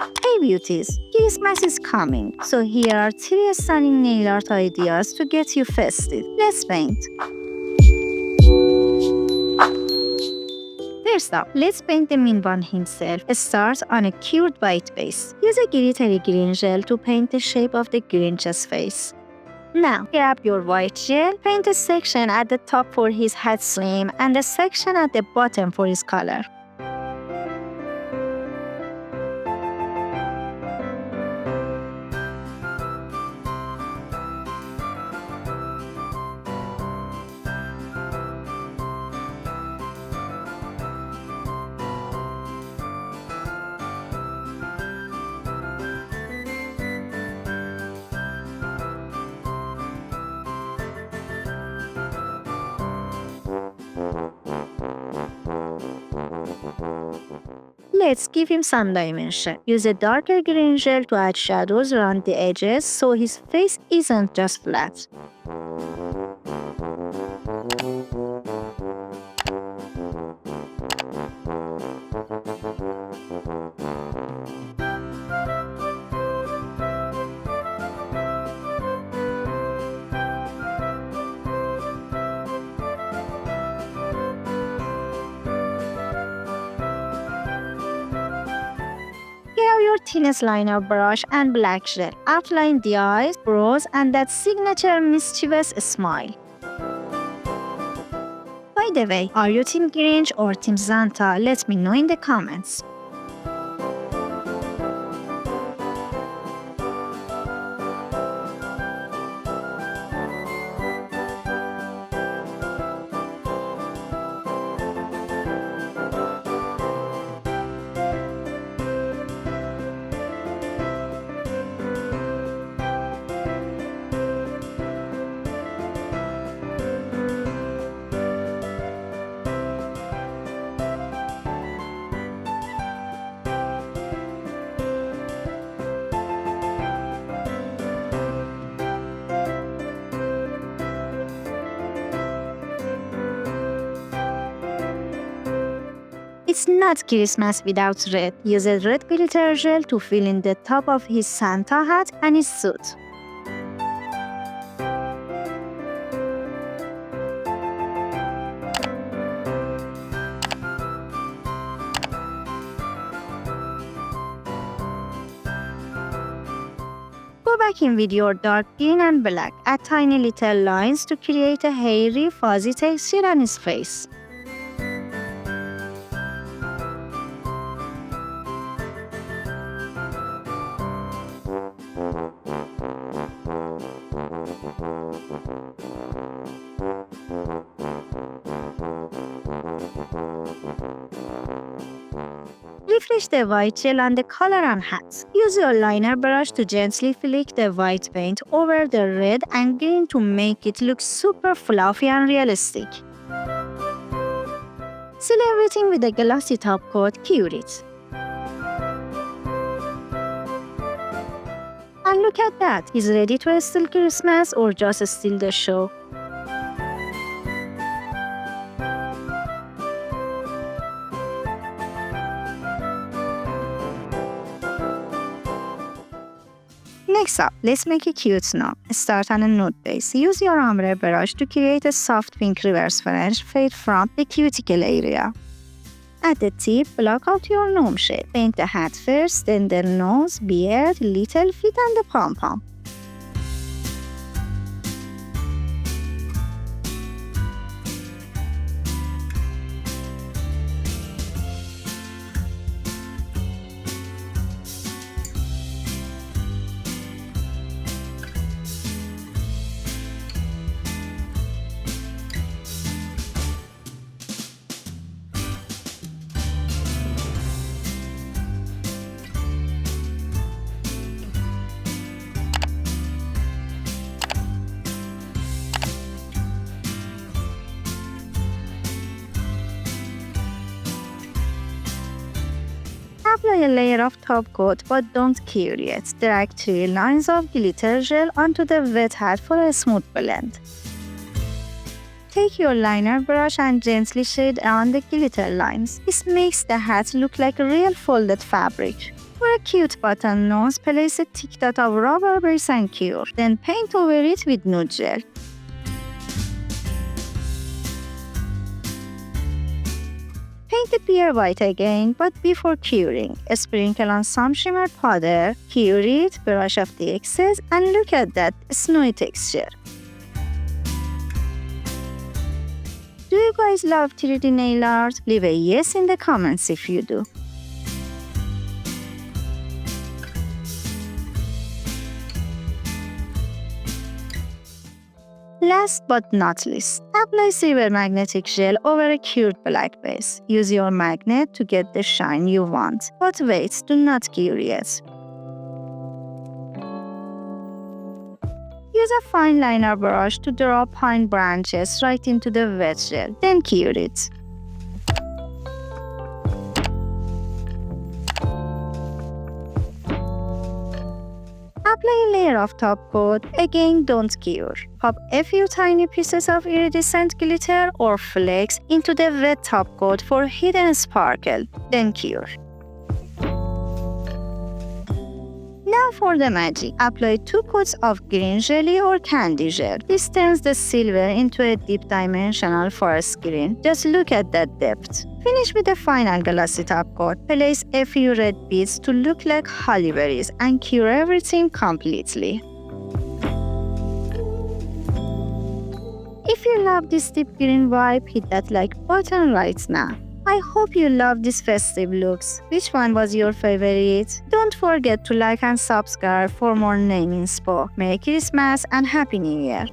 Hey beauties, Christmas is coming, so here are 3 stunning nail art ideas to get you festive. Let's paint. First up, let's paint the mean one himself. Start on a cured white base. Use a glittery green gel to paint the shape of the Grinch's face. Now, grab your white gel, paint a section at the top for his hat slim and a section at the bottom for his collar. Let's give him some dimension. Use a darker green gel to add shadows around the edges so his face isn't just flat. Grab your thinnest liner brush and black gel. Outline the eyes, brows, and that signature mischievous smile. By the way, are you Team Grinch or Team Santa? Let me know in the comments. It's not Christmas without red. Use a red glitter gel to fill in the top of his Santa hat and his suit. Go back in with your dark green and black. Add tiny little lines to create a hairy, fuzzy texture on his face. Refresh the white gel on the collar and hat. Use your liner brush to gently flick the white paint over the red and green to make it look super fluffy and realistic. Seal everything with a glossy top coat, cure it. And look at that, he's ready to steal Christmas or just steal the show. Next up, let's make a cute snow. Start on a nude base. Use your ombre brush to create a soft pink reverse fringe fade from the cuticle area. At the tip, block out your gnome shape. Paint the hat first, then the nose, beard, little feet, and the pom-pom. Apply a layer of top coat, but don't cure yet. Drag 3 lines of glitter gel onto the wet hat for a smooth blend. Take your liner brush and gently shade around the glitter lines. This makes the hat look like a real folded fabric. For a cute button nose, place a thick dot of rubber base and cure. Then paint over it with nude gel. Paint the pure white again, but before curing. Sprinkle on some shimmer powder, cure it, brush off the excess, and look at that snowy texture. Do you guys love 3D nail art? Leave a yes in the comments if you do. Last but not least, apply silver magnetic gel over a cured black base. Use your magnet to get the shine you want. But wait, do not cure yet. Use a fine liner brush to draw pine branches right into the wet gel, then cure it. Apply a layer of top coat. Again, don't cure. Pop a few tiny pieces of iridescent glitter or flakes into the wet top coat for hidden sparkle, then cure. Now for the magic. Apply 2 coats of green jelly or candy gel. This turns the silver into a deep dimensional forest green. Just look at that depth. Finish with a final glossy top coat. Place a few red beads to look like holly berries and cure everything completely. If you love this deep green vibe, hit that like button right now. I hope you love these festive looks. Which one was your favorite? Don't forget to like and subscribe for more name inspo. Merry Christmas and Happy New Year!